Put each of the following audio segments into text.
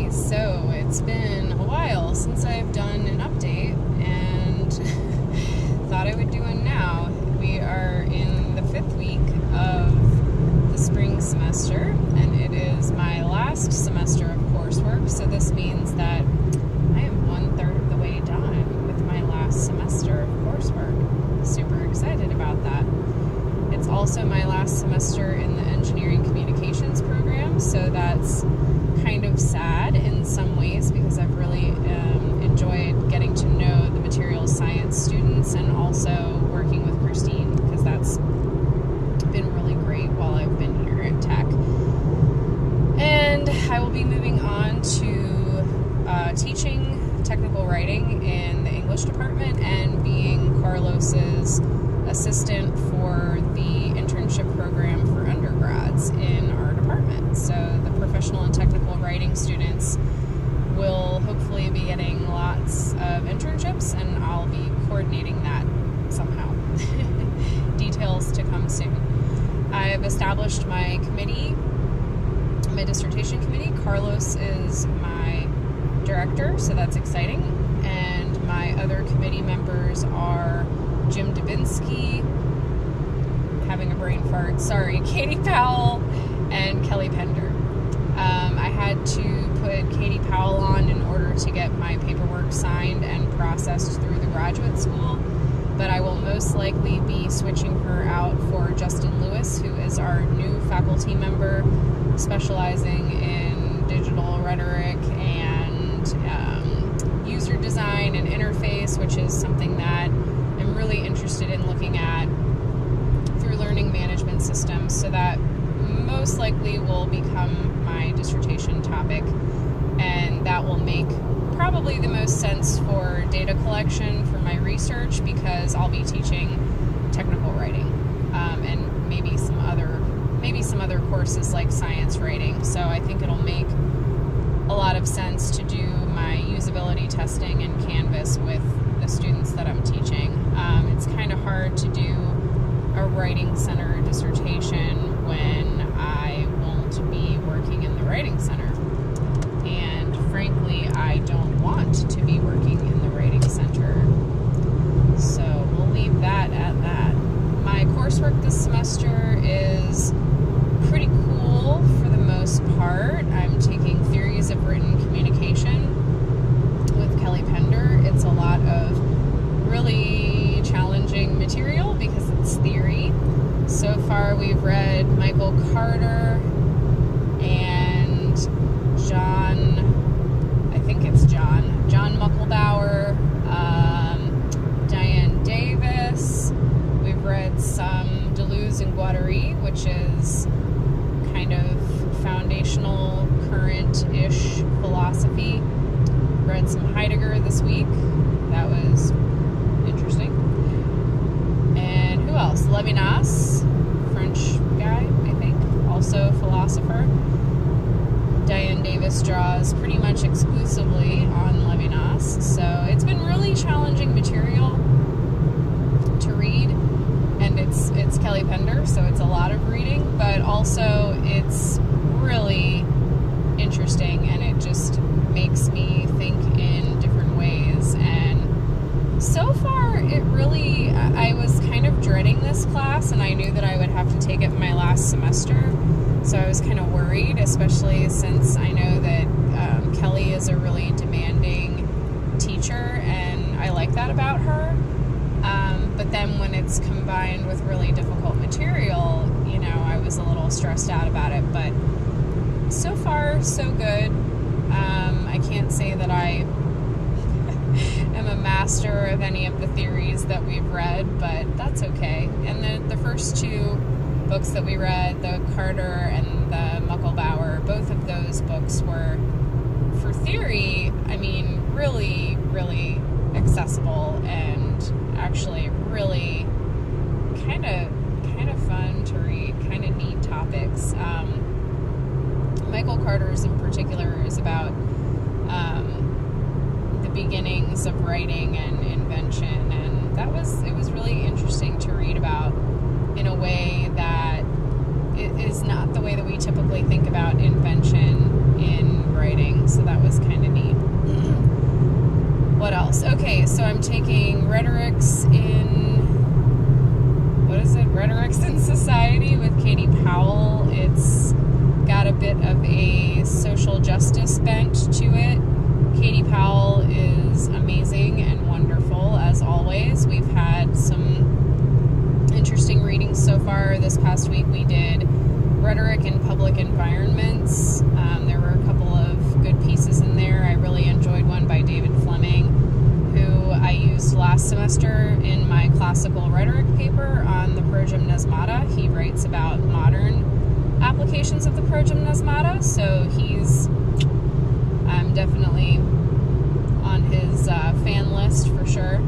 Okay, so it's been a while since I've done an update, and thought I would do one now. We are in the 5th week of the spring semester, and it is my last semester of coursework, so this means that I am 1/3 of the way done with my last semester of coursework. Super excited about that. It's also my last semester in the engineering communications program, so that's kind of sad in some ways because I've really enjoyed getting to know the materials science students and also working with Christine, because that's been really great while I've been here at Tech. And I will be moving on to teaching technical writing in the English department and being Carlos's assistant for the internship program for undergrads in our department. So the professional and technical writing students will hopefully be getting lots of internships, and I'll be coordinating that somehow. Details to come soon. I've established my committee, my dissertation committee. Carlos is my director, so that's exciting. And my other committee members are Jim Dubinsky, having a brain fart, sorry, Katie Powell, and Kelly Pender. I had to put Katie Powell on in order to get my paperwork signed and processed through the graduate school, but I will most likely be switching her out for Justin Lewis, who is our new faculty member specializing in digital rhetoric and user design and interface, which is something that I'm really interested in looking at through learning management systems, so that most likely will become my dissertation topic, and that will make probably the most sense for data collection for my research, because I'll be teaching technical writing and maybe some other courses like science writing. So I think it'll make a lot of sense to do my usability testing in Canvas with the students that I'm teaching. It's kind of hard to do a writing center dissertation when I won't be working in the writing center. And frankly, I don't want to be working in the writing center. So we'll leave that at that. My coursework this semester is pretty cool for the most part. I'm taking theories of written communication with Kelly Pender. It's a lot of really challenging material because it's theory. So far we've read Michael Carter and John Mucklebauer, Diane Davis. We've read some Deleuze and Guattari, which is kind of foundational, current-ish philosophy. Read some Heidegger this week. That was interesting. And who else? Levinas, French guy, I think, also philosopher. Diane Davis draws pretty much exclusively on Levinas, so it's been really challenging material to read, and it's Kelly Pender, so it's a lot of reading, but also it's really interesting, and it just makes me think in different ways. And so far, I was kind of dreading this class, and I knew that I would have to take it my last semester, so I was kind of worried, especially since I know that Kelly is a really demanding teacher, and I like that about her. But then when it's combined with really difficult material, I was a little stressed out about it. But so far, so good. I can't say that I am a master of any of the theories that we've read, but that's okay. And the first two books that we read, the Carter and the Mucklebauer, both of those books were, for theory, really, really accessible and actually really kind of fun to read, kind of neat topics. Michael Carter's in particular is about the beginnings of writing and invention, and it was really interesting to read about in a way that it is not the way that we typically think about invention in writing. So that taking Rhetorics in Society with Katie Powell. It's got a bit of a social justice bent to it. Katie Powell is amazing and wonderful, as always. We've had some interesting readings so far. This past week we did Rhetoric in Public Environments. There were a couple of good pieces in there. I really enjoyed one by David Fleming, who I used last semester in my classical rhetoric paper on the Progymnasmata. He writes about modern applications of the Progymnasmata, so I'm definitely on his fan list for sure.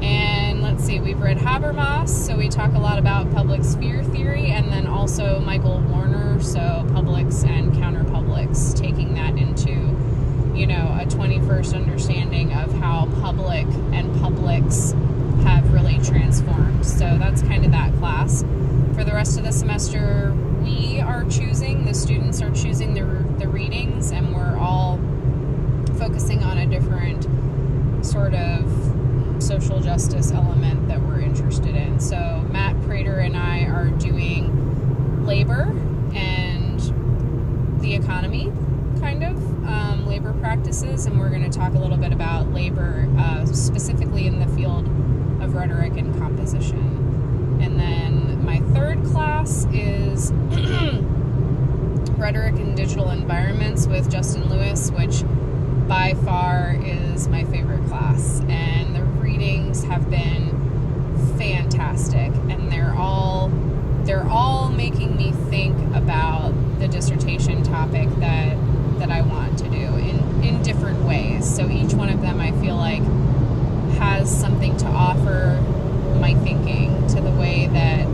And let's see, we've read Habermas, so we talk a lot about public sphere theory, and then also Michael Warner, so publics and counterpublics, taking that into, a 21st understanding of how public and publics have really transformed. So that's kind of that class. For the rest of the semester, the students are choosing the readings, and we're all focusing on a different sort of social justice element that we're interested in. So Matt Prater and I are doing labor and the economy, kind of, labor practices, and we're going to talk a little bit about labor, specifically in the field of rhetoric and composition. And then my third class is Rhetoric in Digital Environments with Justin Lewis, which by far is my favorite class. And the readings have been fantastic, and they're all making me think about the dissertation topic that I want to do in different ways. So each one of them, I feel like, has something to offer my thinking to the way that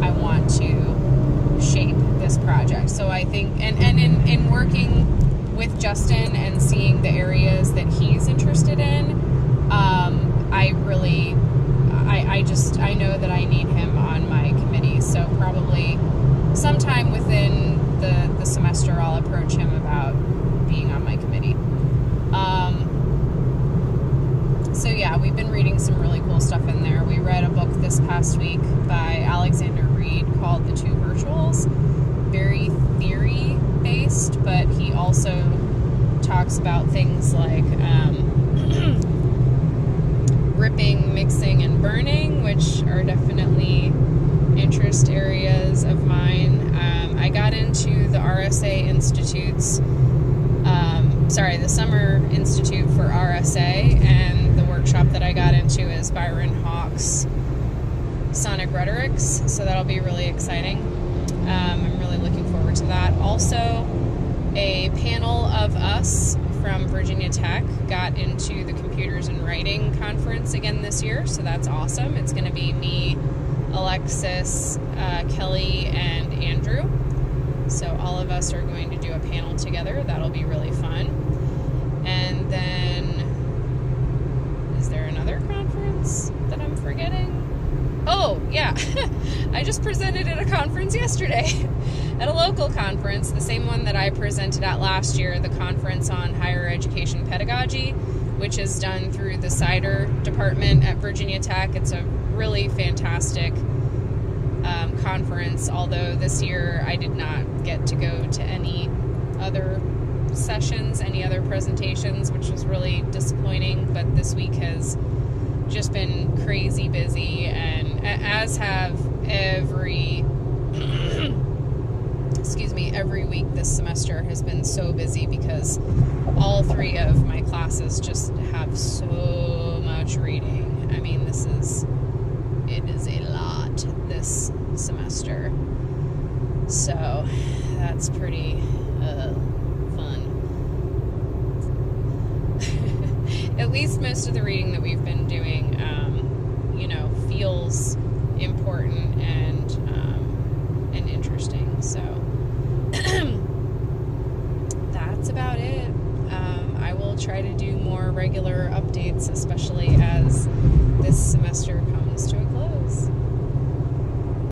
I want to shape this project. So I think, and in working with Justin and seeing the areas that he's interested in, I know that I need him on my committee. So probably sometime within the semester, I'll approach him about being on my committee. So yeah, we've been reading some really cool stuff in there. We read a book this past week by Alexander Reed called The Two Virtuals. Very theory-based, but he also talks about things like ripping, mixing, and burning, which are definitely interest areas of mine. I got into the RSA Institute's, the Summer Institute for RSA, and the workshop that I got into is Byron Hawk's Sonic Rhetorics, so that'll be really exciting. I'm really looking forward to that. Also, a panel of us from Virginia Tech got into the Computers and Writing Conference again this year, so that's awesome. It's going to be me, Alexis, Kelly, and Andrew. So all of us are going to do a panel together. That'll be really fun. And then, is there another conference that I'm forgetting? Oh, yeah. I just presented at a conference yesterday, at a local conference, the same one that I presented at last year, the Conference on Higher Education Pedagogy, which is done through the Cider Department at Virginia Tech. It's a really fantastic conference, although this year I did not get to go to any other sessions, any other presentations, which was really disappointing, but this week has just been crazy busy, and as have every week this semester has been so busy because all three of my classes just have so much reading. I mean, it is a lot this semester, so that's pretty fun. At least most of the reading that we've been doing feels important and interesting, so that's about it. I will try to do more regular updates, especially as this semester comes to a